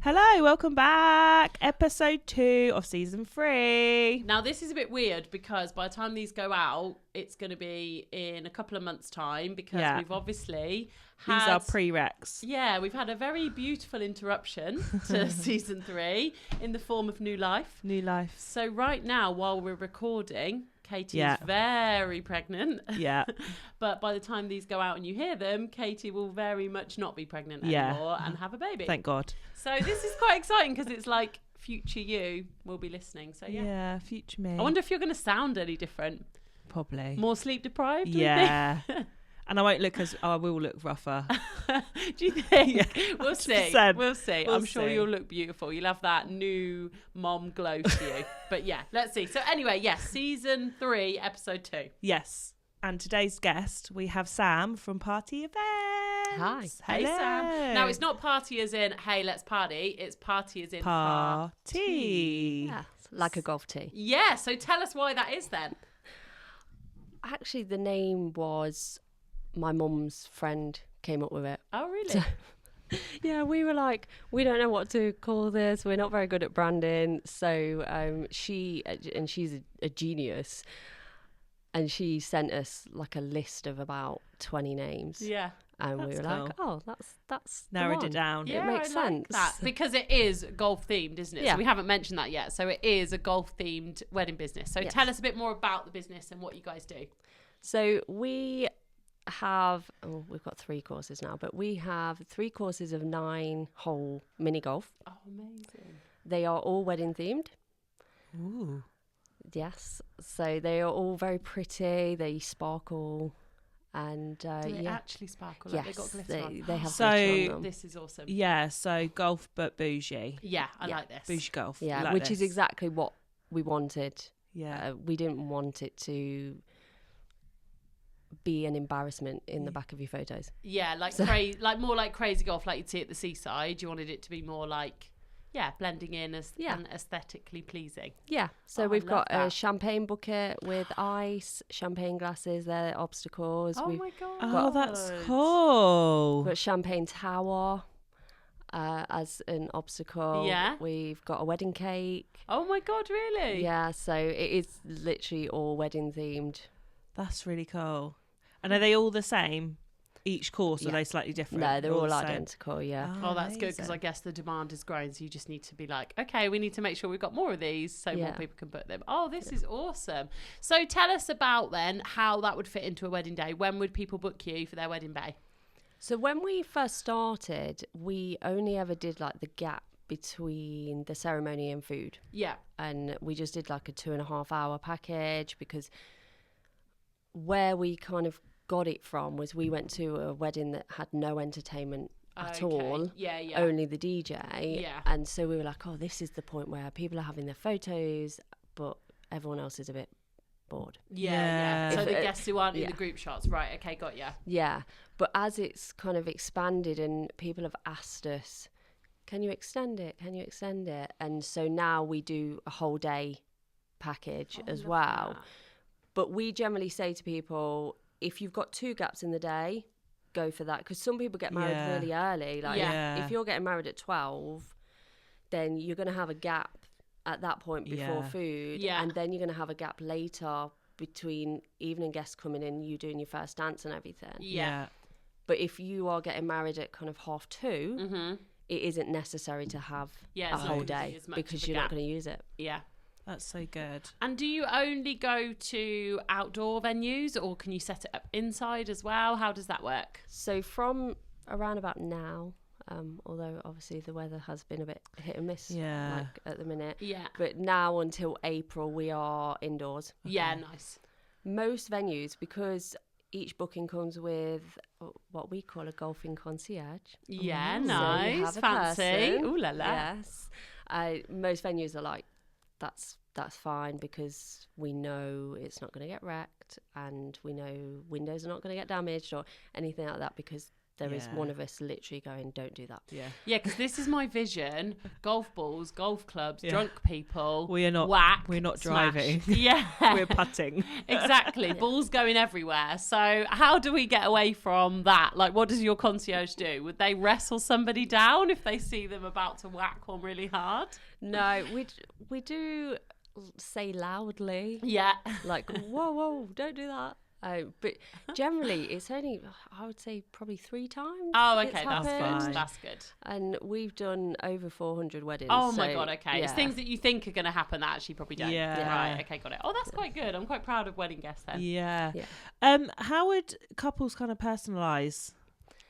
Hello, welcome back. Episode 2 of season 3. Now, this is a bit weird because by the time these go out, it's going to be in a couple of months' time because we've obviously had... These are prereqs. Yeah, we've had a very beautiful interruption to season 3 in the form of new life. New life. So right now, while we're recording, Katie is very pregnant. Yeah. But by the time these go out and you hear them, Katie will very much not be pregnant anymore and have a baby. Thank God. So this is quite exciting because it's like future you will be listening. So yeah, future me. I wonder if you're going to sound any different. Probably. More sleep deprived? Yeah. And I will look rougher. Do you think? Yeah, We'll see. We'll see. I'm sure you'll look beautiful. You'll have that new mom glow to you. But yeah, let's see. So anyway, yes, season 3, episode 2. Yes. And today's guest, we have Sam from Party Events. Hi. Hey, Sam. Now, it's not party as in, hey, let's party. It's party as in party. Yeah, like a golf tee. Yeah, so tell us why that is then. Actually, the name was my mum's friend came up with it. Oh, really? So, yeah, we were like, we don't know what to call this. We're not very good at branding. So she's a genius. And she sent us like a list of about 20 names. Yeah. And we were like, oh, that's narrowed it down. Yeah, it makes sense. That, because it is golf themed, isn't it? Yeah. So we haven't mentioned that yet. So it is a golf themed wedding business. So tell us a bit more about the business and what you guys do. So we have, we've got 3 courses now, but we have 3 courses of 9-hole mini golf. Oh, amazing. They are all wedding themed. Ooh. Yes. So they are all very pretty. They sparkle. And do they actually sparkle? Yes, Like they got glitter on? they have So glitter on them. This is awesome. Yeah, so golf but bougie. Yeah, I like this. Bougie golf. Yeah, like which this. is exactly what we wanted. Yeah. We didn't want it to be an embarrassment in the back of your photos. Yeah, like more like crazy golf, like you'd see at the seaside. You wanted it to be more like, blending in and aesthetically pleasing. Yeah, so we've got that. a champagne bucket with ice, champagne glasses, they're obstacles. Oh we've my God. Oh, that's cool. got a champagne tower as an obstacle. Yeah. We've got a wedding cake. Oh my God, really? Yeah, so it is literally all wedding themed. That's really cool. And are they all the same? Each course, or are they slightly different? No, they're all the same? identical, yeah. Oh, that's good because I guess the demand is growing, so you just need to be like, okay, we need to make sure we've got more of these so more people can book them. Oh, this is awesome. So tell us about then how that would fit into a wedding day. When would people book you for their wedding day? So when we first started, we only ever did like the gap between the ceremony and food. Yeah. And we just did like a 2.5 hour package because where we kind of got it from was we went to a wedding that had no entertainment at all. Yeah. Only the DJ. Yeah. And so we were like, oh, this is the point where people are having their photos, but everyone else is a bit bored. Yeah. So the guests who aren't in yeah. the group shots, right? Okay, got ya. Yeah. But as it's kind of expanded and people have asked us, can you extend it? Can you extend it? And so now we do a whole day package as well. That. But we generally say to people, if you've got 2 gaps in the day, go for that. Because some people get married really early. Like if you're getting married at 12, then you're going to have a gap at that point before food. Yeah. And then you're going to have a gap later between evening guests coming in, you doing your first dance and everything. Yeah. But if you are getting married at kind of 2:30, it isn't necessary to have a whole day because you're not going to use it. Yeah. That's so good. And do you only go to outdoor venues or can you set it up inside as well? How does that work? So from around about now, although obviously the weather has been a bit hit and miss like at the minute. Yeah. But now until April, we are indoors. Okay. Yeah, nice. Most venues, because each booking comes with what we call a golfing concierge. Yeah, So nice. you have a Fancy. person. Ooh la la. Yes. Most venues are like, that's fine because we know it's not going to get wrecked and we know windows are not going to get damaged or anything like that because there is one of us literally going, don't do that. Yeah, because this is my vision: golf balls, golf clubs, drunk people. We are not. Whack. We're not smash. driving. Yeah, we're putting. Exactly. Balls going everywhere. So how do we get away from that? Like, what does your concierge do? Would they wrestle somebody down if they see them about to whack one really hard? No, we do say loudly. Yeah. Like, whoa, don't do that. But generally, it's only, I would say, probably 3 times. Oh, okay, that's good. That's good. And we've done over 400 weddings. Oh my God, okay. It's things that you think are going to happen that actually probably don't. Yeah. Right, okay, got it. Oh, that's quite good. I'm quite proud of wedding guests then. Yeah. How would couples kind of personalise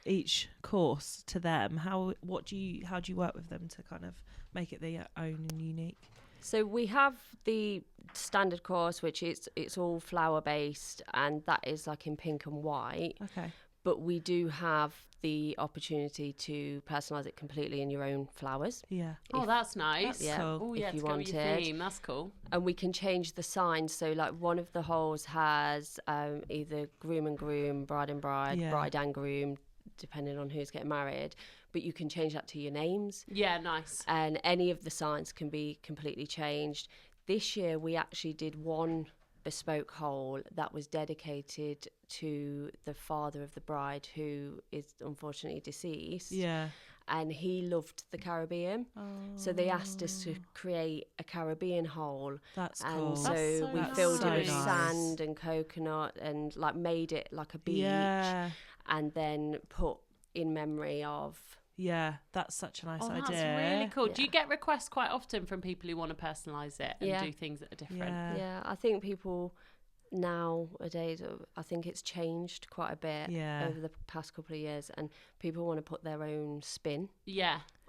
each course to them? How do you work with them to kind of make it their own and unique? So we have the standard course, which it's all flower based, and that is like in pink and white. Okay. But we do have the opportunity to personalise it completely in your own flowers. Yeah. Oh, that's nice. Yeah. Cool. Oh, yeah, If you to go with your wanted. theme. That's cool. And we can change the signs. So like one of the holes has either groom and groom, bride and bride, bride and groom, depending on who's getting married. But you can change that to your names. Yeah, nice. And any of the signs can be completely changed. This year we actually did one bespoke hole that was dedicated to the father of the bride, who is unfortunately deceased. Yeah. And he loved the Caribbean. So they asked us to create a Caribbean hole. That's and cool. so we That's filled so it with nice. sand and coconut and like made it like a beach, and then put in memory of. Yeah, that's such a nice idea. That's really cool. Yeah. Do you get requests quite often from people who want to personalise it and do things that are different? Yeah, I think people nowadays, I think it's changed quite a bit over the past couple of years, and people want to put their own spin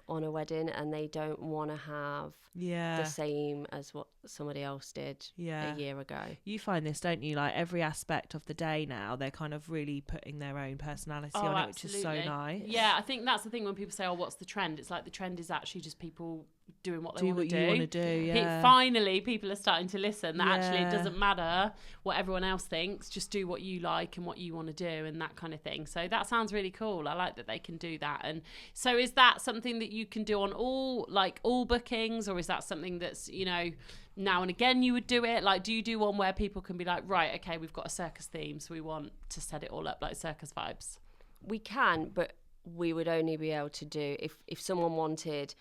on a wedding, and they don't want to have the same as what somebody else did a year ago. You find this, don't you? Like every aspect of the day now, they're kind of really putting their own personality on it, which is so nice. Yeah, I think that's the thing when people say, oh, what's the trend? It's like the trend is actually just people doing what they want to do. Do what you want to do, Finally, people are starting to listen that actually it doesn't matter what everyone else thinks, just do what you like and what you want to do and that kind of thing. So that sounds really cool. I like that they can do that. And so is that something that you can do on all bookings, or is that something that's, you know, now and again you would do it? Like, do you do one where people can be like, right, okay, we've got a circus theme, so we want to set it all up like circus vibes? We can, but we would only be able to do if someone wanted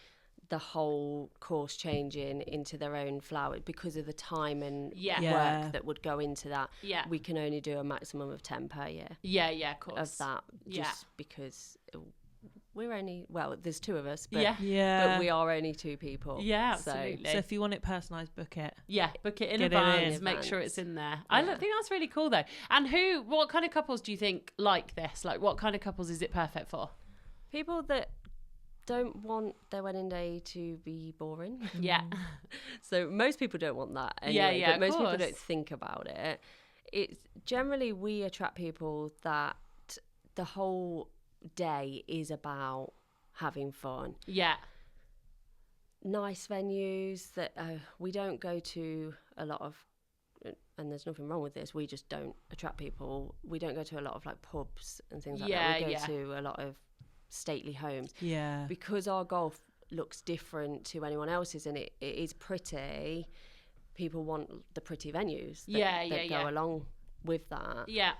the whole course changing into their own flower, because of the time and work that would go into that. Yeah, we can only do a maximum of 10 per year. Yeah, of course. Of that, just because we're only, well, there's 2 of us, but, but we are only 2 people. Yeah, absolutely. So if you want it personalised, book it. Yeah, book it in Get advance. it in Make sure it's in there. Yeah. I think that's really cool though. And what kind of couples do you think like this? Like, what kind of couples is it perfect for? People that don't want their wedding day to be boring. Yeah. So most people don't want that anyway, but most people don't think about it. It's generally, we attract people that the whole day is about having fun. Yeah. Nice venues that we don't go to a lot of, and there's nothing wrong with this, we just don't attract people. We don't go to a lot of like pubs and things like that. We go to a lot of stately homes, because our golf looks different to anyone else's, and it is pretty. People want the pretty venues that go along with that.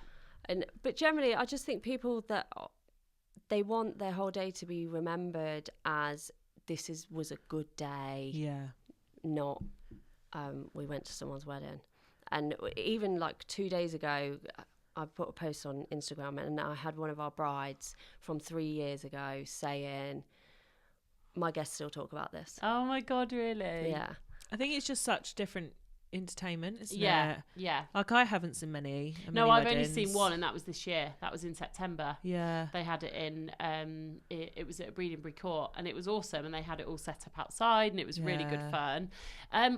But generally, I just think people that they want their whole day to be remembered as this was a good day, not we went to someone's wedding. And even like 2 days ago, I put a post on Instagram, and I had one of our brides from 3 years ago saying, my guests still talk about this. Oh my God, really? Yeah. I think it's just such different entertainment, isn't it? Yeah. Like, I haven't seen many I've weddings. only seen one, and that was this year. That was in September. Yeah. They had it in, it was at Breedenbury Court, and it was awesome, and they had it all set up outside, and it was really good fun.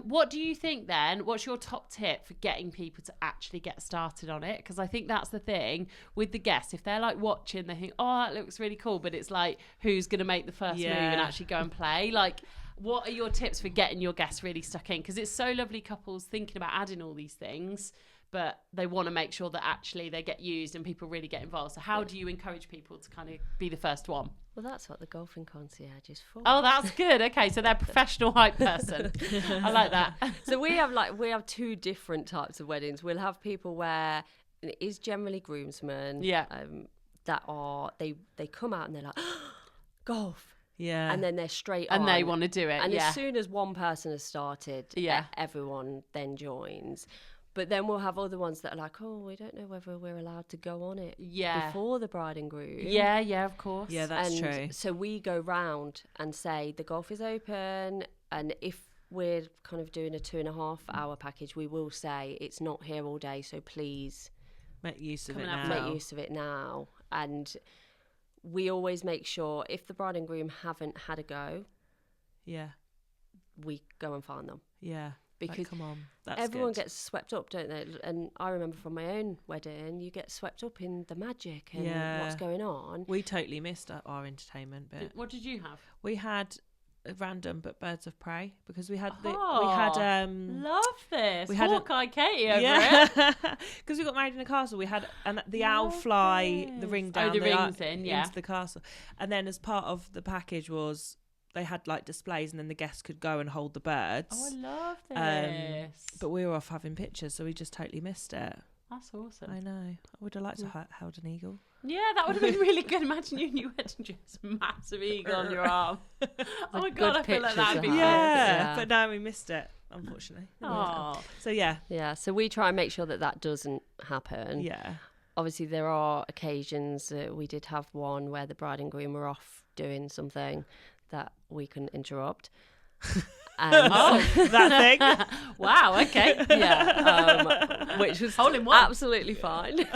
What do you think then? What's your top tip for getting people to actually get started on it? Because I think that's the thing with the guests. If they're like watching, they think, oh, that looks really cool, but it's like, who's going to make the first move and actually go and play? Like, what are your tips for getting your guests really stuck in? Because it's so lovely couples thinking about adding all these things, but they want to make sure that actually they get used and people really get involved. So how do you encourage people to kind of be the first one? Well, that's what the golfing concierge is for. Oh, that's good. Okay, so they're a professional hype person. I like that. So we have two different types of weddings. We'll have people where it is generally groomsmen. Yeah. That are they come out and they're like golf. Yeah. And then they're straight on. And they want to do it. And as soon as one person has started, everyone then joins. But then we'll have other ones that are like, oh, we don't know whether we're allowed to go on it before the bride and groom. Yeah, of course. Yeah, that's true. So we go round and say the golf is open, and if we're kind of doing a 2.5 hour package, we will say it's not here all day, so please make use of it now. And we always make sure if the bride and groom haven't had a go, we go and find them. Yeah. Because come on, that's everyone good. gets swept up, don't they? And I remember from my own wedding, you get swept up in the magic and what's going on. We totally missed our entertainment bit. What did you have? We had random but birds of prey, because we had love this. We had Hawkeye Katie over it. Because we got married in a castle. We had the owl fly the ring down into the castle, and then as part of the package was they had like displays, and then the guests could go and hold the birds. Oh, I love this. But we were off having pictures, so we just totally missed it. That's awesome. I know. I would have liked to have held an eagle. Yeah, that would have been really good. Imagine you in your wedding dress, massive eagle on your arm. Oh my God, I feel like that would be but no, we missed it, unfortunately. Oh. So yeah. Yeah, so we try and make sure that doesn't happen. Yeah. Obviously, there are occasions, we did have one where the bride and groom were off doing something that we couldn't interrupt. And that thing. Wow, okay. Yeah, which was absolutely fine.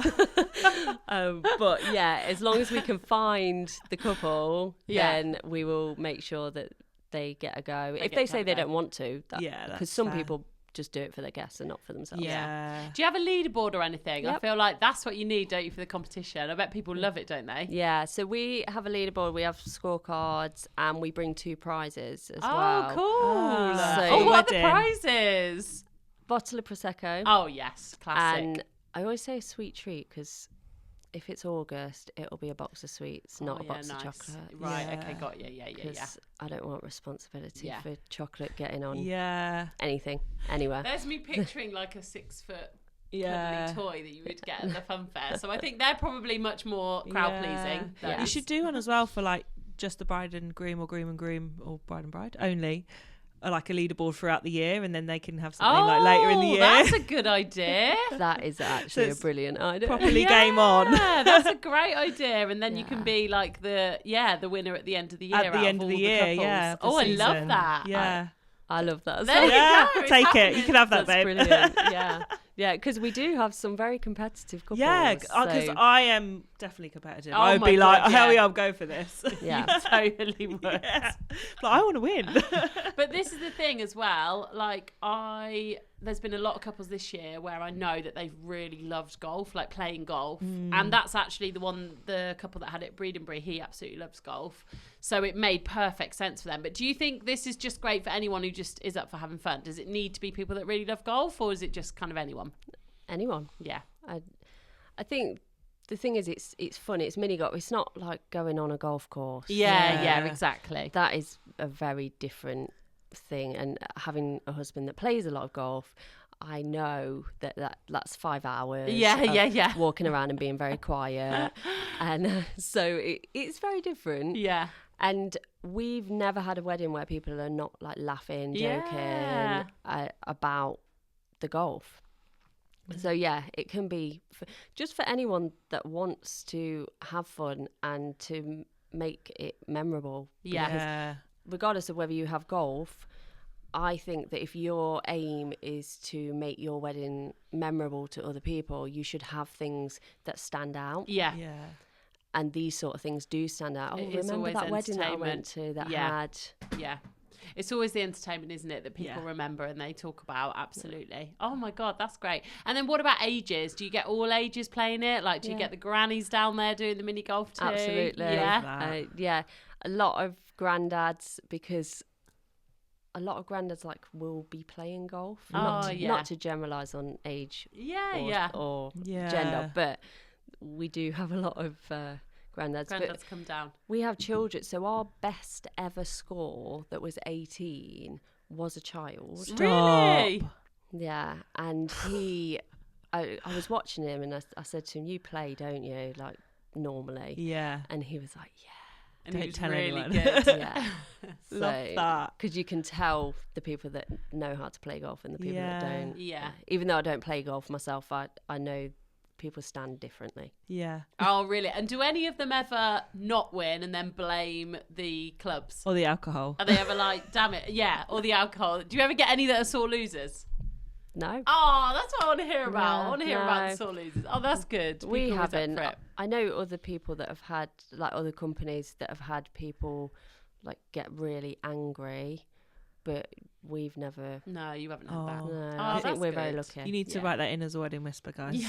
But yeah, as long as we can find the couple, then we will make sure that they get a go. If they say they don't want to, because some people just do it for their guests and not for themselves. Yeah. Do you have a leaderboard or anything? Yep. I feel like that's what you need, don't you, for the competition? I bet people love it, don't they? Yeah. So we have a leaderboard, we have scorecards, and we bring 2 prizes as well. Oh, cool. So what are the prizes? Bottle of Prosecco. Oh, yes. Classic. And I always say a sweet treat, because if it's August, it'll be a box of sweets, not a box of chocolate. Right, okay, got you. Yeah. I don't want responsibility for chocolate getting on anything, anywhere. There's me picturing like a 6-foot cuddly toy that you would get at the fun fair. So I think they're probably much more crowd pleasing. You should do one as well for like just the bride and groom, or groom and groom, or bride and bride only. Like a leaderboard throughout the year, and then they can have something like later in the year. That's a good idea. That is actually a brilliant idea. Properly game on. That's a great idea. And then you can be like the winner at the end of the year. At the end of the year, I love that. Yeah. I love that. There you go. Take it. You can have that, babe. Brilliant. Yeah, because we do have some very competitive couples. Yeah, because I am definitely competitive. Oh, I would be like, hell yeah, I'll go for this. Yeah, totally would. Yeah. But I want to win. But this is the thing as well. Like there's been a lot of couples this year where I know that they've really loved golf, like playing golf. And that's actually the couple that had it at Breedenbury, he absolutely loves golf. So it made perfect sense for them. But do you think this is just great for anyone who just is up for having fun? Does it need to be people that really love golf, or is it just kind of anyone? Anyone. Yeah. I think the thing is it's fun, it's mini golf, it's not like going on a golf course. Yeah, exactly. That is a very different thing, and having a husband that plays a lot of golf, I know that's 5 hours walking around and being very quiet. And so it's very different. Yeah. And we've never had a wedding where people are not like laughing, joking about the golf. So yeah, it can be just for anyone that wants to have fun and to make it memorable. Yeah. Regardless of whether you have golf, I think that if your aim is to make your wedding memorable to other people, you should have things that stand out. Yeah. And these sort of things do stand out. Remember that wedding that I went to that had... Yeah. It's always the entertainment, isn't it, that people remember and they talk about. Absolutely. Oh my God, that's great. And then what about ages? Do you get all ages playing it? Like, do you get the grannies down there doing the mini golf too? Absolutely. A lot of granddads, because a lot of granddads like will be playing golf. Oh, Not to generalise on age or Yeah. gender, but we do have a lot of granddads. But come down. we have children, so our best ever score that was 18 was a child. Really? Yeah, and I was watching him and I said to him, "You play, don't you? Like normally?" Yeah. And he was like, "Yeah." And Don't he was tell really anyone. good. Yeah. Love that. Because you can tell the people that know how to play golf and the people that don't. Yeah. Even though I don't play golf myself, I know people stand differently. Yeah. Oh, really? And do any of them ever not win and then blame the clubs? Or the alcohol. Are they ever like, damn it, yeah, or the alcohol? Do you ever get any that are sore losers? No. Oh, that's what I want to hear about. Yeah, I want to hear about the sore losers. Oh, that's good. We People always up haven't. for it. I know other people that have had, like other companies that have had people like get really angry, but we've never. No, you haven't had that. No, Oh, I think that's we're very good. lucky. You need to write that in as a wedding whisper, guys. Yeah,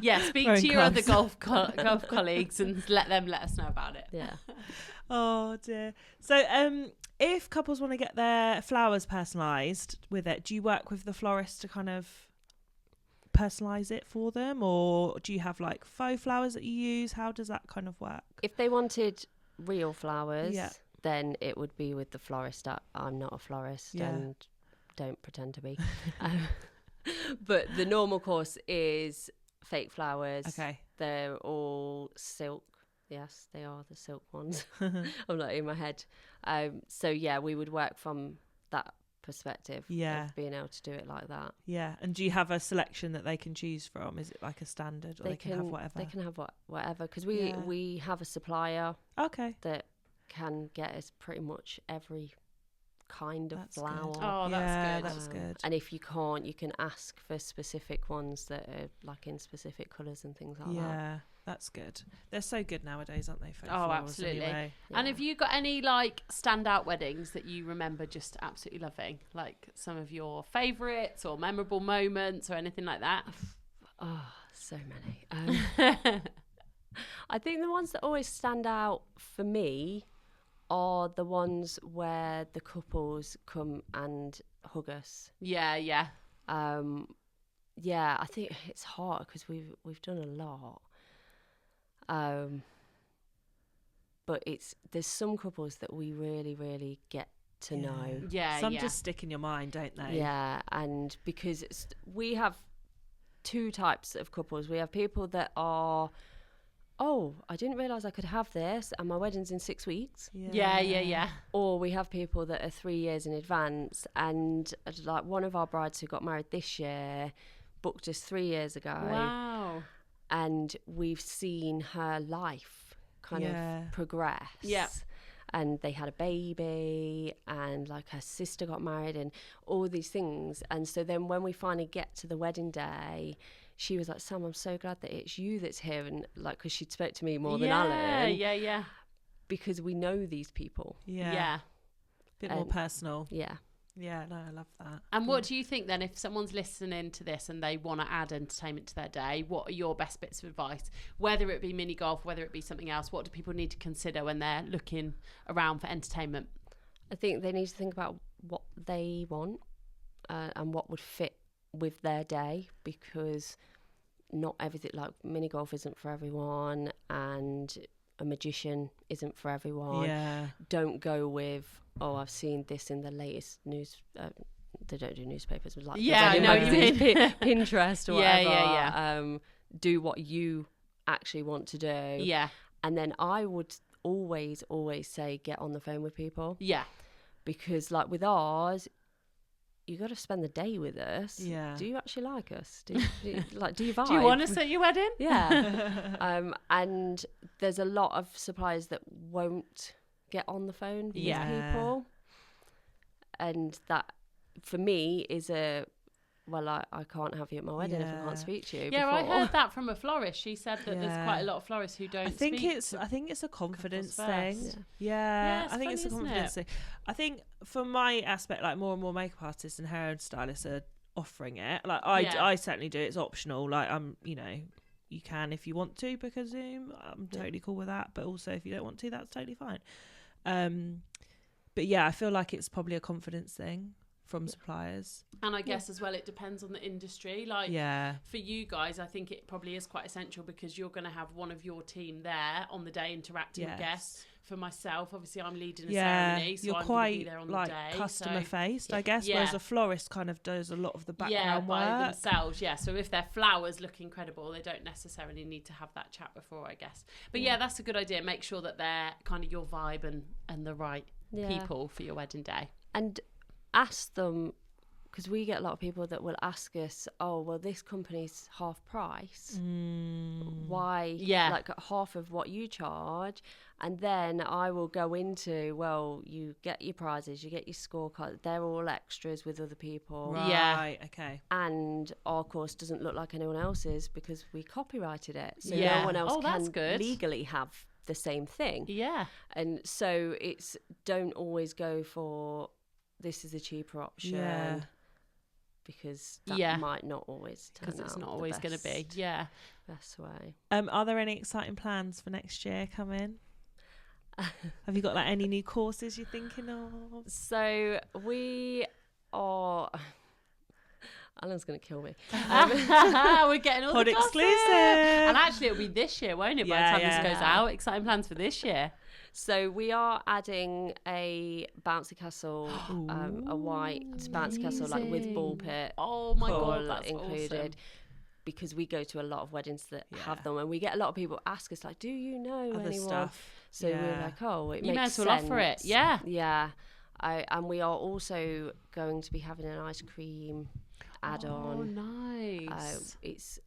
yeah. Speak Throwing to your other clubs. golf colleagues and let us know about it. Yeah. Oh dear. So if couples want to get their flowers personalised with it, do you work with the florist to kind of personalise it for them, or do you have like faux flowers that you use? How does that kind of work? If they wanted real flowers, Yeah. then it would be with the florist. I'm not a florist and don't pretend to be. But the normal course is fake flowers. Okay. They're all silk. Yes, they are the silk ones. I'm not in my head. So yeah, we would work from that perspective of being able to do it like that. Yeah. And do you have a selection that they can choose from? Is it like a standard, or they can have whatever? They can have whatever, because we have a supplier that can get us pretty much every kind of flower. Good. Oh, that's good. And if you can't, you can ask for specific ones that are like in specific colours and things like that. Yeah, that's good. They're so good nowadays, aren't they? Fake Oh, flowers absolutely. Anyway. And have you got any like standout weddings that you remember just absolutely loving? Like some of your favourites or memorable moments or anything like that? Oh, so many. I think the ones that always stand out for me are the ones where the couples come and hug us. Yeah. Yeah, I think it's hard because we've done a lot. But there's some couples that we really, really get to know. Yeah, Some just stick in your mind, don't they? Yeah, and because we have two types of couples. We have people that are, oh, I didn't realise I could have this and my wedding's in 6 weeks. Yeah. Or we have people that are 3 years in advance, and like one of our brides who got married this year booked us 3 years ago. Wow. And we've seen her life kind of progress. Yeah. And they had a baby, and like her sister got married, and all these things. And so then when we finally get to the wedding day, she was like, "Sam, I'm so glad that it's you that's here," and like, because she'd spoke to me more than Alan. Yeah. Because we know these people. Yeah. Bit more personal. Yeah. Yeah, no, I love that. And what do you think then, if someone's listening to this and they want to add entertainment to their day, what are your best bits of advice? Whether it be mini golf, whether it be something else, what do people need to consider when they're looking around for entertainment? I think they need to think about what they want and what would fit with their day, because not everything, like mini golf isn't for everyone, and a magician isn't for everyone. Yeah. Don't go with, oh, I've seen this in the latest news. They don't do newspapers, but like I know what you mean. Pinterest or whatever. Yeah. Do what you actually want to do. Yeah. And then I would always say get on the phone with people. Yeah. Because like with ours, you got to spend the day with us. Yeah. Do you actually like us? Do you vibe? Do you want us at your wedding? Yeah. And there's a lot of suppliers that won't get on the phone with people. And that, for me, is I can't have you at my wedding if I can't speak to you. Yeah, before. I heard that from a florist. She said that there's quite a lot of florists who don't I think speak it's a confidence couples thing. first. Yeah, it's I think it's a funny, isn't confidence it? thing. I think from my aspect, like more and more makeup artists and hair stylists are offering it. Like I certainly do. It's optional. Like you can if you want to book a Zoom. I'm totally cool with that. But also if you don't want to, that's totally fine. But yeah, I feel like it's probably a confidence thing from suppliers. And I guess as well, it depends on the industry. Like for you guys, I think it probably is quite essential because you're going to have one of your team there on the day interacting with guests. For myself, obviously, I'm leading a ceremony, so you're I'm quite going to be there on the day. Customer faced, I guess. Whereas a florist kind of does a lot of the background work by themselves. Yeah, so if their flowers look incredible, they don't necessarily need to have that chat before, I guess. But that's a good idea. Make sure that they're kind of your vibe and the right people for your wedding day. And ask them, because we get a lot of people that will ask us, oh, well, this company's half price. Why? Like half of what you charge. And then I will go into, well, you get your prizes, you get your scorecard. They're all extras with other people. Right, okay. And our course doesn't look like anyone else's because we copyrighted it. So no one else can legally have the same thing. Yeah. And so it's don't always go for this is a cheaper option. Yeah. Because that might not always turn out because it's not always going to be. Yeah. Best way. Are there any exciting plans for next year coming? Have you got like any new courses you're thinking of? So we are. Alan's going to kill me. We're getting all Pod the gossip. exclusive. And actually, it'll be this year, won't it? By the time this goes out, exciting plans for this year. So we are adding a bouncy castle, a white bouncy castle, like with ball pit. Oh my god, that's included. Awesome. Because we go to a lot of weddings that have them, and we get a lot of people ask us like, "Do you know other anyone?" stuff? So we're like, "Oh, it you makes may as well sense. offer it." Yeah, yeah. And we are also going to be having an ice cream add-on. Oh, nice. It's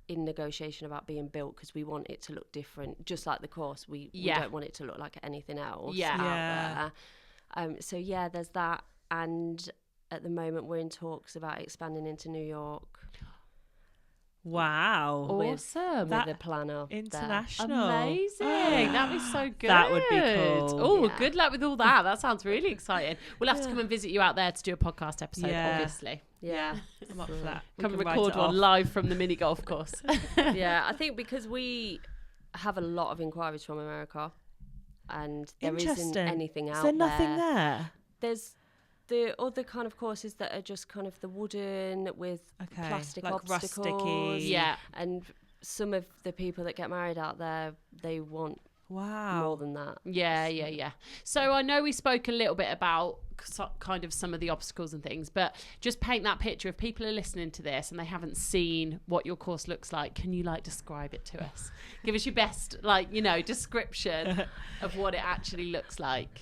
in negotiation about being built because we want it to look different, just like the course. We don't want it to look like anything else out there. So there's that, and at the moment we're in talks about expanding into New York. Wow. Awesome. With a planner. International. Amazing. That'd be so good. That would be cool. Oh, good luck with all that. That sounds really exciting. We'll have to come and visit you out there to do a podcast episode, obviously. Yeah. I'm up for that. Come record one live from the mini golf course. Yeah, I think because we have a lot of inquiries from America and there isn't anything out there. Is there nothing there? There's the other kind of courses that are just kind of the wooden with plastic like obstacles. rusticy. Yeah. And some of the people that get married out there, they want more than that. Yeah. So I know we spoke a little bit about kind of some of the obstacles and things, but just paint that picture. If people are listening to this and they haven't seen what your course looks like, can you like describe it to us? Give us your best description of what it actually looks like.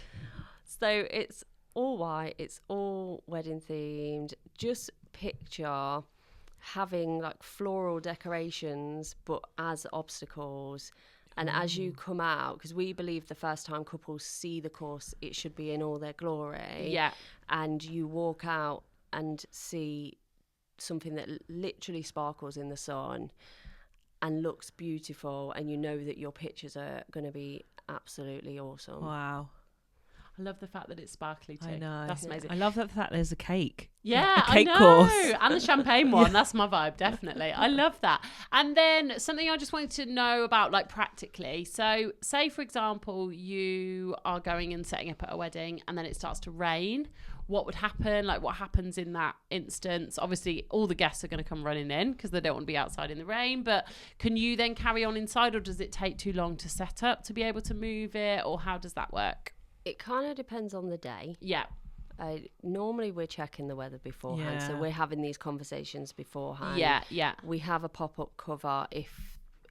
So it's all white, it's all wedding themed. Just picture having like floral decorations but as obstacles. And as you come out, because we believe the first time couples see the course, it should be in all their glory. Yeah. And you walk out and see something that literally sparkles in the sun and looks beautiful, and you know that your pictures are going to be absolutely awesome. Wow. I love the fact that it's sparkly too. I know. That's amazing. I love the fact there's a cake. Yeah, a cake I know. course. And the champagne one. That's my vibe, definitely. I love that. And then something I just wanted to know about, like, practically. So say, for example, you are going and setting up at a wedding and then it starts to rain. What would happen? Like, what happens in that instance? Obviously, all the guests are going to come running in because they don't want to be outside in the rain. But can you then carry on inside, or does it take too long to set up to be able to move it? Or how does that work? It kind of depends on the day. Yeah. Normally we're checking the weather beforehand, so we're having these conversations beforehand. Yeah. We have a pop-up cover if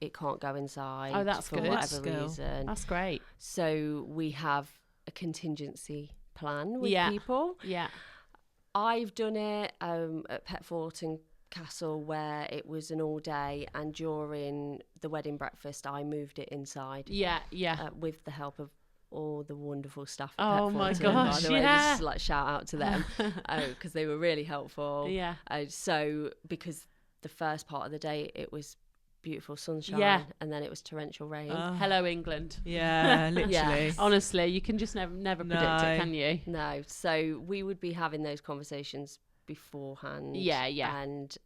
it can't go inside. Oh, that's for good. whatever reason. That's great. So we have a contingency plan with people. Yeah. I've done it at Petfort and Castle where it was an all day, and during the wedding breakfast I moved it inside. Yeah. With the help of all the wonderful staff at Oh Petfort, my by gosh, the way, just like shout out to them because they were really helpful. Yeah. So because the first part of the day it was beautiful sunshine, and then it was torrential rain. Hello England. Yeah, literally. Yes. Honestly, you can just never predict it, can you? No. So we would be having those conversations beforehand. Yeah. And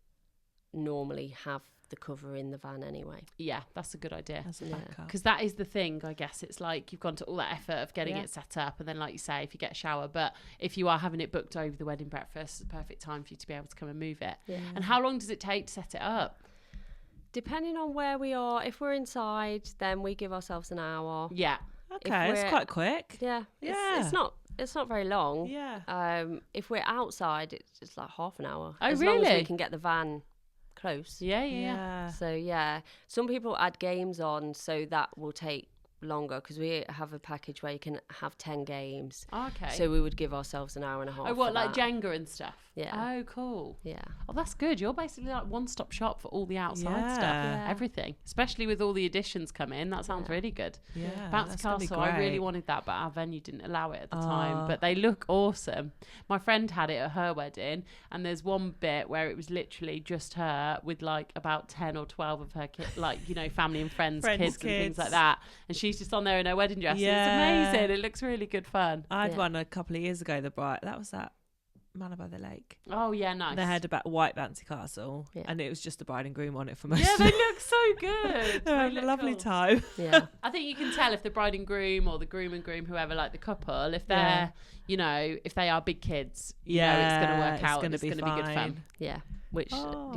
normally have the cover in the van anyway. Yeah, that's a good idea. As a backup. Because that is the thing, I guess. It's like you've gone to all that effort of getting it set up, and then, like you say, if you get a shower, but if you are having it booked over the wedding breakfast, it's the perfect time for you to be able to come and move it. Yeah. And how long does it take to set it up? Depending on where we are, if we're inside, then we give ourselves an hour. Yeah. Okay, it's quite quick. Yeah. It's not very long. Yeah. If we're outside, it's just like half an hour. Oh, as really? long as we can get the van close. Yeah. So some people add games on, so that will take longer, because we have a package where you can have 10 games. Okay. So we would give ourselves an hour and a half. Oh, what, like Jenga and stuff? Yeah. Oh, cool. Yeah. Oh, that's good. You're basically like one-stop shop for all the outside stuff. Yeah. Everything. Especially with all the additions coming. That sounds really good. Yeah. Bouncy Castle, I really wanted that, but our venue didn't allow it at the time. But they look awesome. My friend had it at her wedding, and there's one bit where it was literally just her with like about 10 or 12 of her family and friends kids and things like that. And she's just on there in her wedding dress. Yeah. It's amazing. It looks really good fun. I had one a couple of years ago, that was that Manor by the Lake. Oh yeah, nice. They had about white bouncy castle, and it was just the bride and groom on it for most. Yeah, they look so good. They had a lovely time. Yeah, I think you can tell if the bride and groom or the groom and groom, whoever, like the couple, if they're, if they are big kids, it's going to work out. It's going to be good fun.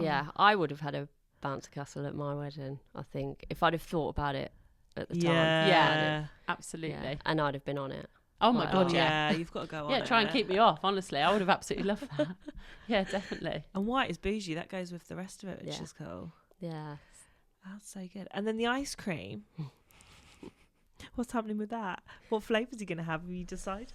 Yeah, I would have had a bouncy castle at my wedding. I think if I'd have thought about it at the time. Yeah, absolutely. Yeah. And I'd have been on it. Oh my God, yeah, you've got to go on it. Yeah, try and keep me off, honestly. I would have absolutely loved that. Yeah, definitely. And white is bougie. That goes with the rest of it, which is cool. Yeah. That's so good. And then the ice cream. What's happening with that? What flavours are you going to have? Have you decided?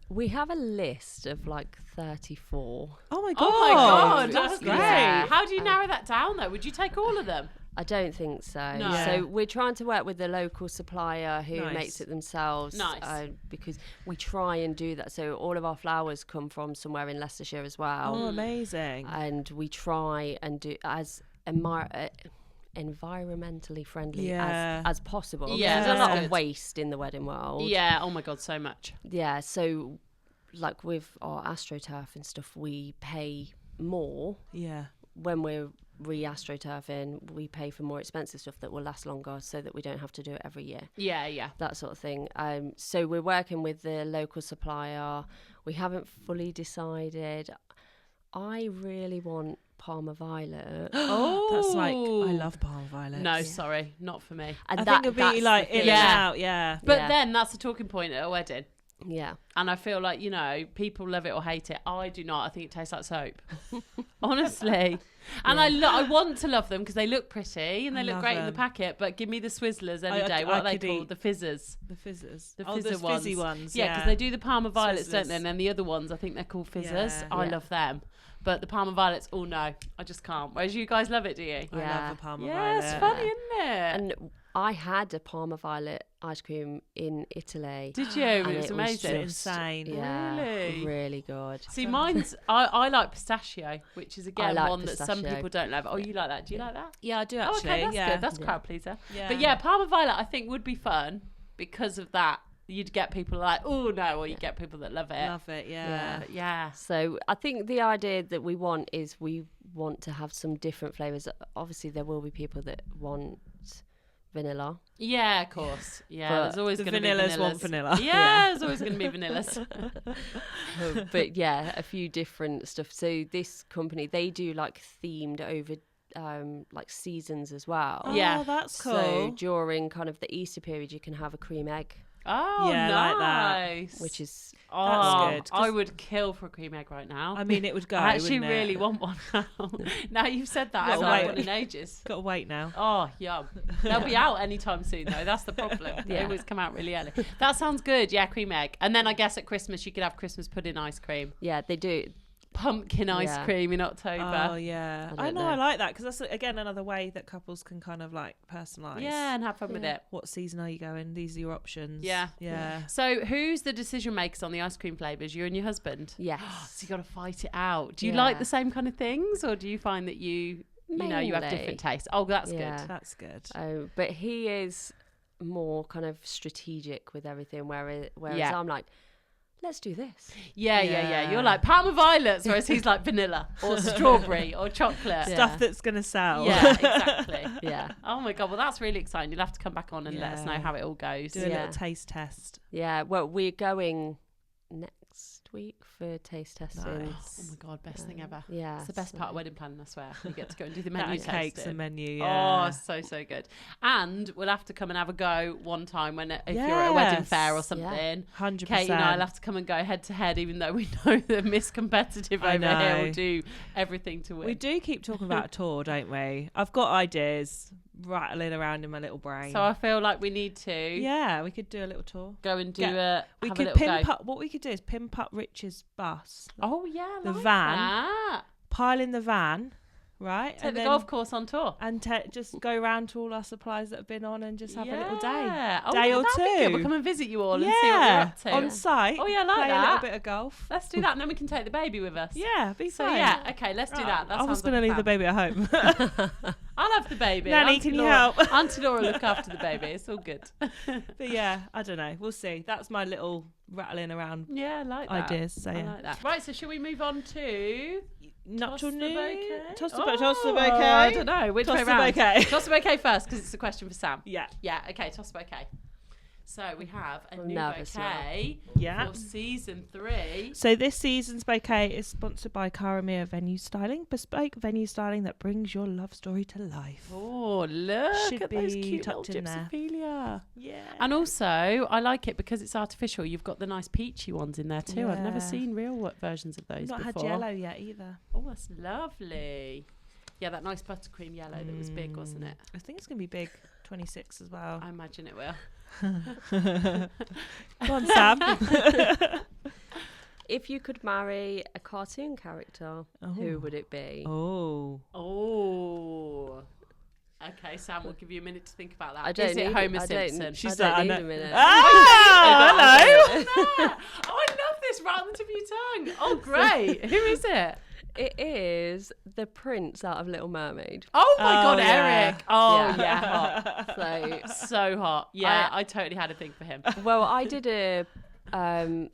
We have a list of like 34. Oh my God. Oh my God, that's great. Yeah. How do you narrow that down though? Would you take all of them? I don't think so. No. So we're trying to work with the local supplier who makes it themselves. Nice. Because we try and do that. So all of our flowers come from somewhere in Leicestershire as well. Oh, amazing. And we try and do as environmentally friendly as possible. Yeah, there's a lot of waste in the wedding world. Yeah, oh my God, so much. Yeah, so like with our AstroTurf and stuff, we pay more. Yeah. When we're re-astroturfing, we pay for more expensive stuff that will last longer, so that we don't have to do it every year. Yeah. That sort of thing. So we're working with the local supplier. We haven't fully decided. I really want Parma Violet. Oh, that's like, I love Parma Violet. No, sorry, not for me. And I think it'd be like in and out, But then that's a talking point at a wedding. Yeah. And I feel like, people love it or hate it. I do not. I think it tastes like soap. Honestly. And I want to love them because they look pretty and they look great in the packet, but give me the Swizzlers any day. What are they called? The Fizzers. The Fizzers. The fizzy ones. Fizzy ones. Yeah, because they do the Parma Violets, Swizzlers. don't they? And then the other ones, I think they're called Fizzers. Yeah. I love them. But the Parma Violets, no, I just can't. Whereas you guys love it, do you? I love the Parma yeah, Violet. It's funny, isn't it? And I had a Parma Violet ice cream in Italy. Did you? It was amazing. Insane. Yeah, really? Really good. See, mine's, I like pistachio, which is again like one pistachio. that some people don't love. Oh, you like that? Do you like that? Yeah, I do actually. Oh, okay, that's good. That's crowd pleaser. Yeah. But yeah, Parma Violet I think would be fun because of that. You'd get people like, oh no, or you get people that love it. Love it, yeah. Yeah. So I think the idea that we want is we want to have some different flavours. Obviously, there will be people that want vanilla. Yeah, of course. Yeah, But there's always The going to be vanillas vanillas. want vanilla. Yeah, there's always going to be vanillas. But yeah, a few different stuff. So this company, they do like themed over like seasons as well. Oh, Yeah. that's cool. So during kind of the Easter period, you can have a cream egg, Oh, Yeah, like that. nice. which is Oh, good, 'cause- I would kill for a cream egg right now. I mean, it would go. I actually wouldn't it? really want one now. Now you've said that, I Gotta haven't had wait. one in ages. Got to wait now. Oh, yum. They'll be out anytime soon, though. That's the problem. They always come out really early. That sounds good. Yeah, cream egg. And then I guess at Christmas you could have Christmas pudding ice cream. yeah, they do. Pumpkin ice Yeah. cream in October. Oh yeah, I I don't know. know. I like that because that's again another way that couples can kind of like personalise. Yeah, and have fun with it. What season are you going? These are your options. Yeah. Yeah. So who's the decision makers on the ice cream flavours? You and your husband? Yes. So you got to fight it out. Do you Yeah. like the same kind of things, or do you find that you have Mainly. different tastes? Oh, that's Yeah. good. That's good. But he is more kind of strategic with everything, whereas Yeah. I'm like, let's do this. Yeah. You're like Parma violets, whereas he's like vanilla or strawberry or chocolate. Stuff that's going to sell. Yeah, exactly. Yeah. Oh my God, well that's really exciting. You'll have to come back on and let us know how it all goes. Do a little taste test. Yeah, well, we're going next week for taste testing. Nice. Oh my God, best thing ever. Yeah. It's the best part of wedding planning, I swear. You get to go and do the menu tasting. Cakes and menu, Oh, so good. And we'll have to come and have a go one time if you're at a wedding fair or something. 100%. Kate and I'll have to come and go head to head, even though we know the Miss Competitive over here will do everything to win. We do keep talking about a tour, don't we? I've got ideas rattling around in my little brain. So I feel like we need to. Yeah, we could do a little tour. Go and do we could pimp up. What we could do is pimp up Rich's bus. Oh yeah, the like van. That. Pile in the van, right? Take the golf course on tour and just go around to all our suppliers that have been on and just have a little day, or two. We'll come and visit you all and see what you're up to on site. Oh yeah, I like play that. A little bit of golf. Let's do that, and then we can take the baby with us. Yeah, be so fine. Yeah, okay, let's do that. I was going to leave the baby at home. I'll have the baby. Nanny, can you help? Auntie Laura look after the baby. It's all good. But yeah, I don't know. We'll see. That's my little rattling around. Yeah, I like that. Ideas. So I like that. Right, so shall we move on to nuptial news? Toss the bouquet. I don't know which way round. Toss the bouquet first because it's a question for Sam. Yeah. Okay. Toss the bouquet. So we have a new bouquet for season 3. So this season's bouquet is sponsored by Karamir Venue Styling, bespoke venue styling that brings your love story to life. Oh, look Should at be those cute tucked little in there. Gypsophilia. Yeah. And also, I like it because it's artificial. You've got the nice peachy ones in there too. Yeah. I've never seen real versions of those Not before. had yellow yet either. Oh, that's lovely. Yeah, that nice buttercream yellow that was big, wasn't it? I think it's going to be big. 26 as well. I imagine it will. Go on, Sam. If you could marry a cartoon character, who would it be? Oh. Okay, Sam, we'll give you a minute to think about that. Is it Homer Simpson? She's I like, don't need a minute. hello. Oh, I love this right on the tip of your tongue. Oh, great. Who is it? It is the prince out of Little Mermaid. Oh my God, yeah. Eric. Oh yeah, hot. So hot. Yeah, I totally had a thing for him. Well, I did a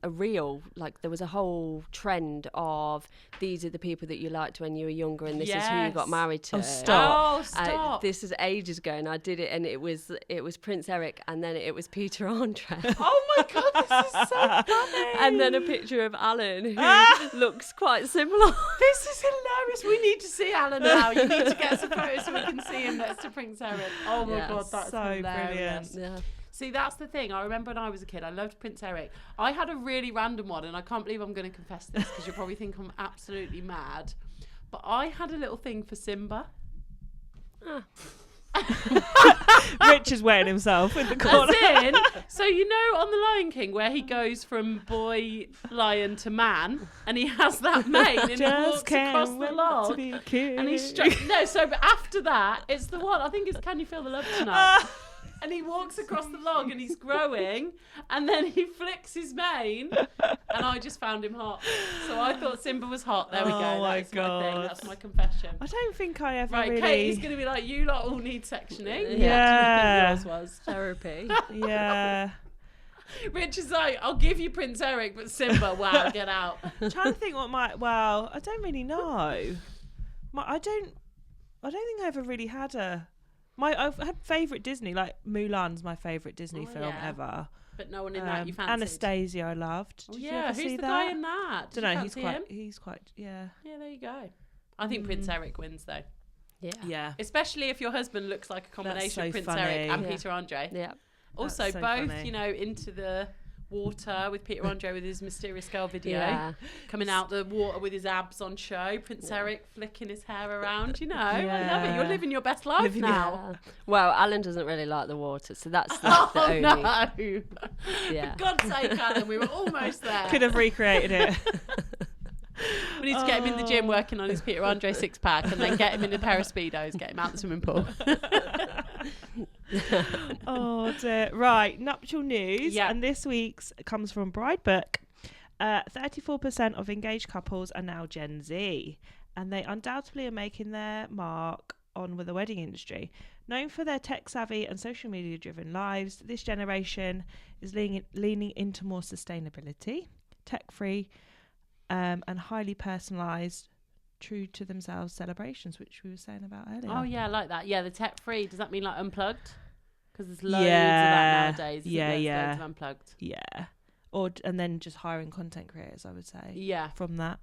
reel, like there was a whole trend of these are the people that you liked when you were younger and this is who you got married to. Oh, stop. This is ages ago and I did it and it was Prince Eric and then it was Peter Andre. Oh my God, this is so funny. And then a picture of Alan who looks quite similar. This is hilarious. We need to see Alan now. You need to get some photos so we can see him next to Prince Eric. Oh my God, that's so hilarious. brilliant. Yeah. See, that's the thing. I remember when I was a kid, I loved Prince Eric. I had a really random one, and I can't believe I'm going to confess this because you'll probably think I'm absolutely mad. But I had a little thing for Simba. Rich is wetting himself in the corner. So you know on The Lion King where he goes from boy lion to man and he has that mane and he walks across the log and he's but after that it's the one, I think it's Can You Feel the Love Tonight? And he walks across the log and he's growing and then he flicks his mane and I just found him hot. So I thought Simba was hot. There we go. That's my thing. That's my confession. I don't think I ever really... Katie's going to be like, you lot all need sectioning. Yeah. Yours was therapy. Yeah. Rich is like, I'll give you Prince Eric, but Simba, wow, get out. I'm trying to think I don't really know. I don't think I ever really had I've had favourite Disney, like Mulan's my favourite Disney film ever. But no one in that you fancied. Anastasia I loved. Did you ever see who's the that? guy in that? Don't know, he's quite yeah. Yeah, there you go. I think Prince Eric wins though. Yeah. Especially if your husband looks like a combination of Prince Eric and Peter Andre. Yeah. Also so both, funny. into the water with Peter Andre with his Mysterious Girl video, coming out the water with his abs on show, Prince Eric flicking his hair around, I love it. You're living your best life now. Well, Alan doesn't really like the water, so that's the only. No. Yeah. For God's sake, Alan, we were almost there. Could have recreated it. We need to get him in the gym working on his Peter Andre six-pack and then get him in a pair of Speedos, get him out the swimming pool. Oh dear. Right, nuptial news. Yeah. And this week's comes from Bridebook. 34% of engaged couples are now Gen Z, and they undoubtedly are making their mark on with the wedding industry. Known for their tech-savvy and social media-driven lives, this generation is leaning into more sustainability, tech-free, and highly personalised, true to themselves celebrations, which we were saying about earlier. Oh yeah, I like that. Yeah, the tech-free. Does that mean like unplugged? Because there's loads of that nowadays. Loads of unplugged. Yeah. And then just hiring content creators, I would say. Yeah. From that.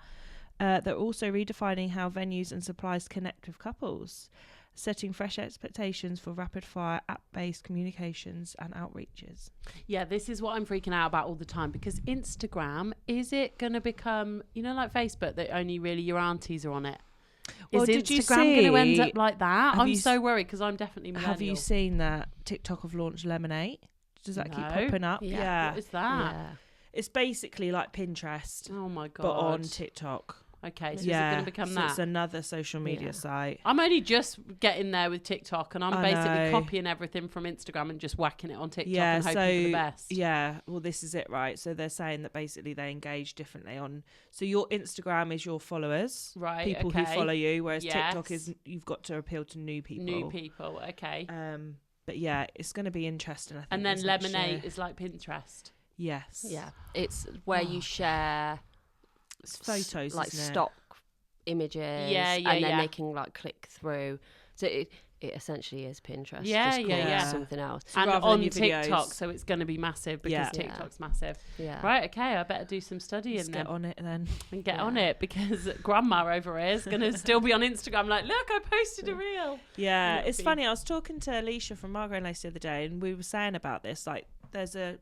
They're also redefining how venues and suppliers connect with couples, setting fresh expectations for rapid-fire app-based communications and outreaches. Yeah, this is what I'm freaking out about all the time, because Instagram, is it going to become, like Facebook, that only really your aunties are on it? Well, is did you Instagram going to end see- up like that? have I'm you so worried because I'm definitely millennial. Have you seen that TikTok have launched Lemonade? Does that keep No. popping up? Yeah. What is that? Yeah. It's basically like Pinterest, Oh my God. but on TikTok. Okay, so is it going to become so that? it's another social media site. I'm only just getting there with TikTok, and I'm I basically know. copying everything from Instagram and just whacking it on TikTok Yeah, and hoping for the best. Yeah, well, this is it, right? So they're saying that basically they engage differently on. So your Instagram is your followers, Right, people who okay. follow you, whereas TikTok Yes. is you've got to appeal to new people. New people, okay. But yeah, it's going to be interesting. I think. And then this next Lemonade year. is like Pinterest. Yes. Yeah. It's where you share It's photos, like isn't it? stock images, Yeah, and then yeah. they can like click through. So it essentially is Pinterest. Yeah, just yeah, called yeah. something else. So And rather than on your videos- TikTok, so it's going to be massive because Yeah. TikTok's massive. Yeah. Right, okay, I better do some studying Let's then get on it then. and get Yeah. on it, because grandma over here is going to still be on Instagram like, look, I posted a reel. Yeah, It'll it's be- funny. I was talking to Alicia from Margot and Lace the other day, and we were saying about this. Like, there's a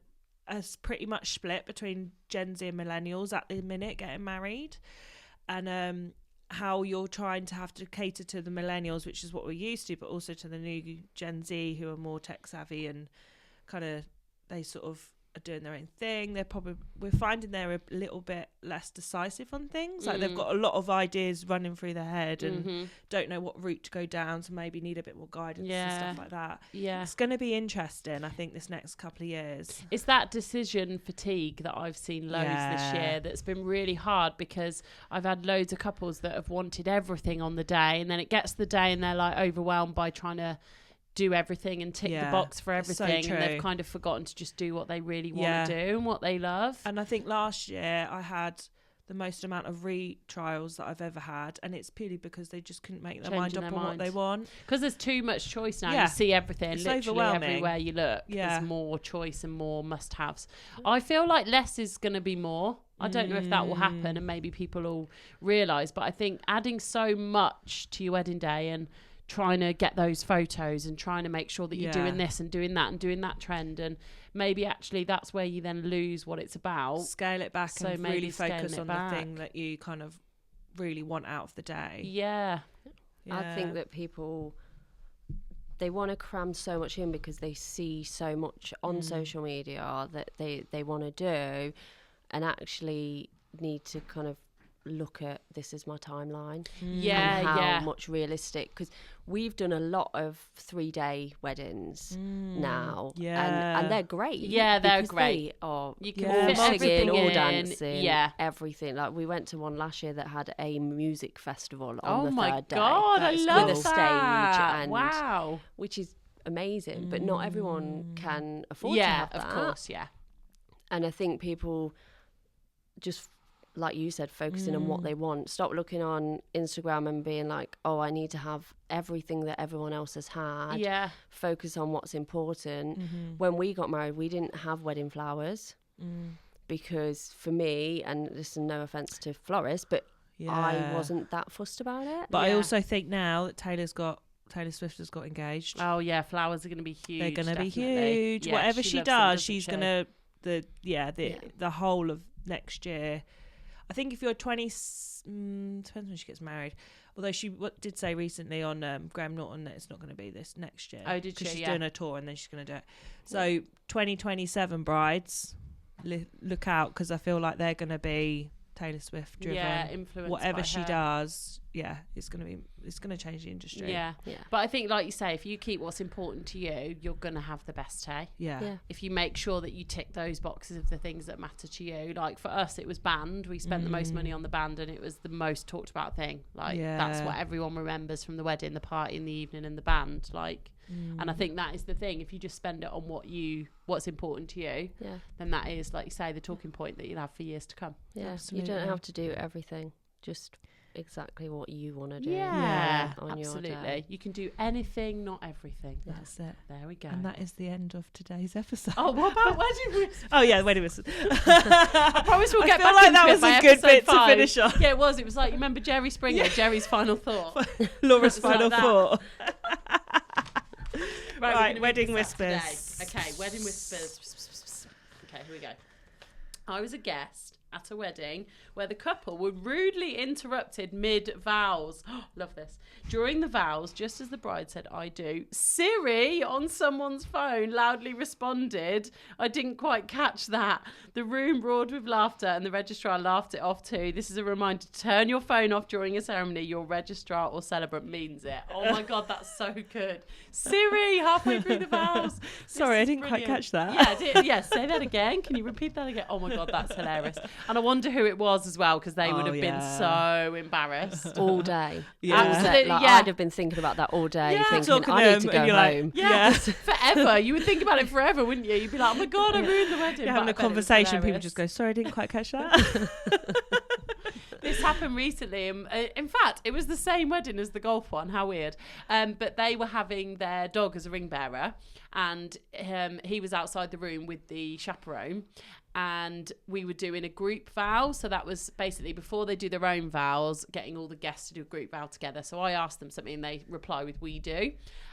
pretty much split between Gen Z and millennials at the minute getting married, and how you're trying to have to cater to the millennials, which is what we're used to, but also to the new Gen Z who are more tech savvy and kind of they sort of are doing their own thing. We're finding they're a little bit less decisive on things. Like they've got a lot of ideas running through their head and don't know what route to go down, so maybe need a bit more guidance and stuff like that. Yeah. It's going to be interesting, I think, this next couple of years. It's that decision fatigue that I've seen loads this year that's been really hard, because I've had loads of couples that have wanted everything on the day, and then it gets the day and they're like overwhelmed by trying to do everything and tick the box for it's so everything, and they've true. kind of forgotten to just do what they really want to do and what they love. And I think last year I had the most amount of retrials that I've ever had, and it's purely because they just couldn't make their mind Changing up their on what they mind. want. Because there's too much choice now. Yeah. You see everything, It's literally overwhelming. everywhere you look. Yeah. There's more choice and more must-haves. I feel like less is going to be more. I don't know if that will happen, and maybe people will realise, but I think adding so much to your wedding day and trying to get those photos and trying to make sure that you're doing this and doing that and doing that trend, and maybe actually that's where you then lose what it's about. Scale it back So and maybe really focus scaling on it the thing back. that you kind of really want out of the day. Yeah. I think that people, they want to cram so much in because they see so much on social media that they want to do, and actually need to kind of look at, this is my timeline, Yeah, and how yeah. much realistic, because we've done a lot of 3-day weddings now, and they're great. Yeah, they're because great. They are You can all fit singing, everything all in. dancing, Yeah. everything. Like we went to one last year that had a music festival on Oh the my third day. God, I That's love with a stage that. and Wow. which is amazing, but not everyone can afford to Yeah, have that. of course, yeah. And I think people just, like you said, focusing on what they want. Stop looking on Instagram and being like, oh, I need to have everything that everyone else has had. Yeah. Focus on what's important. When we got married, we didn't have wedding flowers because for me, and this is no offense to florists, but I wasn't that fussed about it. But I Yeah. also think now that Taylor Swift has got engaged. Oh yeah, flowers are going to be huge. They're going to be definitely. huge. Yeah, Whatever she loves them, does, doesn't she's she? going to the whole of next year. I think if you're 20, depends when she gets married. Although she did say recently on Graham Norton that it's not going to be this next year. Oh, did Because she? she's Yeah. doing a tour and then she's going to do it. So 2027 brides, look out, because I feel like they're going to be Taylor Swift driven. Yeah, influenced Whatever by she her. does, it's going to change the industry. Yeah. Yeah. But I think, like you say, if you keep what's important to you, you're going to have the best day. Yeah. If you make sure that you tick those boxes of the things that matter to you. Like for us, it was band. We spent the most money on the band, and it was the most talked about thing. Like that's what everyone remembers from the wedding, the party in the evening and the band. Like And I think that is the thing. If you just spend it on what's important to you, then that is, like you say, the talking point that you'll have for years to come. Yeah, Absolutely. you don't have to do everything. Just exactly what you want to do. Yeah, on absolutely. Your day. You can do anything, not everything. That's it. There we go. And that is the end of today's episode. Oh, what about Wedding Whispers? Oh yeah, Wedding Whispers. I promise we'll get I feel back like into that it was by a good bit episode 5. to finish on. Yeah, it was. It was like, you remember Jerry Springer, Jerry's final thought. Laura's It was final like thought. Right, Right, Wedding this up today. Whispers. Okay, Wedding Whispers. Okay, here we go. I was a guest at a wedding where the couple were rudely interrupted mid-vows. Love this. During the vows, just as the bride said, "I do," Siri on someone's phone loudly responded, "I didn't quite catch that." The room roared with laughter and the registrar laughed it off too. This is a reminder to turn your phone off during a ceremony. Your registrar or celebrant means it. Oh my God, that's so good. Siri, halfway through the vows. Sorry, I didn't quite catch that. Yeah, say that again. Can you repeat that again? Oh my God, that's hilarious. And I wonder who it was as well, because they would have been so embarrassed. All day. Yeah. Absolutely, Like, yeah. I'd have been thinking about that all day, thinking, Talking I to need to them, go and you're like, home. Yeah, forever. You would think about it forever, wouldn't you? You'd be like, "Oh my God, I ruined the wedding." You're having a But I bet it was conversation, people hilarious. just go, "Sorry, I didn't quite catch that." This happened recently. In fact, it was the same wedding as the golf one. How weird. But they were having their dog as a ring bearer, and he was outside the room with the chaperone, and we were doing a group vow. So that was basically before they do their own vows, getting all the guests to do a group vow together. So I asked them something and they reply with "we do."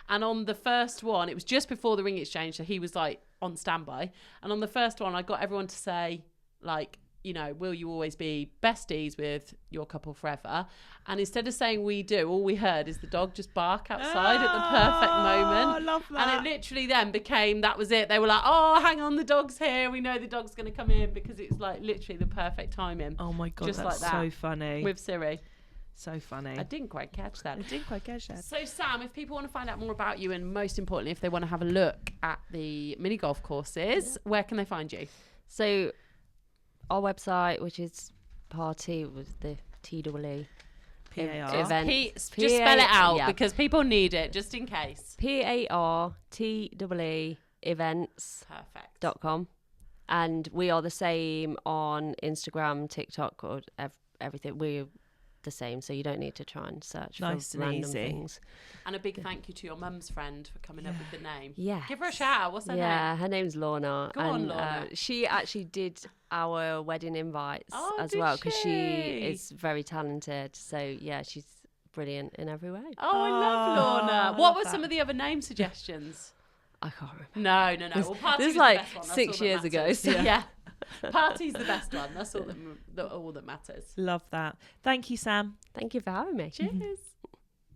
And on the first one, it was just before the ring exchange, so he was like on standby. And on the first one, I got everyone to say, like, you know, "Will you always be besties with your couple forever?" And instead of saying "we do," all we heard is the dog just bark outside at the perfect moment. I love that. And it literally then became, that was it. They were like, "Oh, hang on, the dog's here. We know the dog's going to come in," because it's like literally the perfect timing. Oh my God, Just that's like that. so funny. With Siri. So funny. I didn't quite catch that. I didn't quite catch that. So Sam, if people want to find out more about you, and most importantly, if they want to have a look at the mini golf courses, where can they find you? So our website, which is party with the TEE PAR. event. Just spell it out, yeah. because people need it, just in case. PARTEE events.com. Perfect. And we are the same on Instagram, TikTok, or everything. We're the same, so you don't need to try and search Nice for and random easy. things. And a big thank you to your mum's friend for coming up with the name. Yeah. Give her a shout out. What's her Yeah, name? her name's Lorna. Go on, Lorna. She actually did our wedding invites Oh, as did well, because she? she is very talented. So yeah, she's brilliant in every way. Oh, I love Lorna. I What love were that. some of the other name suggestions? I can't remember. No. Well, Party This was is like the best one. That's 6 all that years ago, matters. so- Yeah. Party's the best one. That's all that matters. Love that. Thank you, Sam. Thank you for having me. Cheers.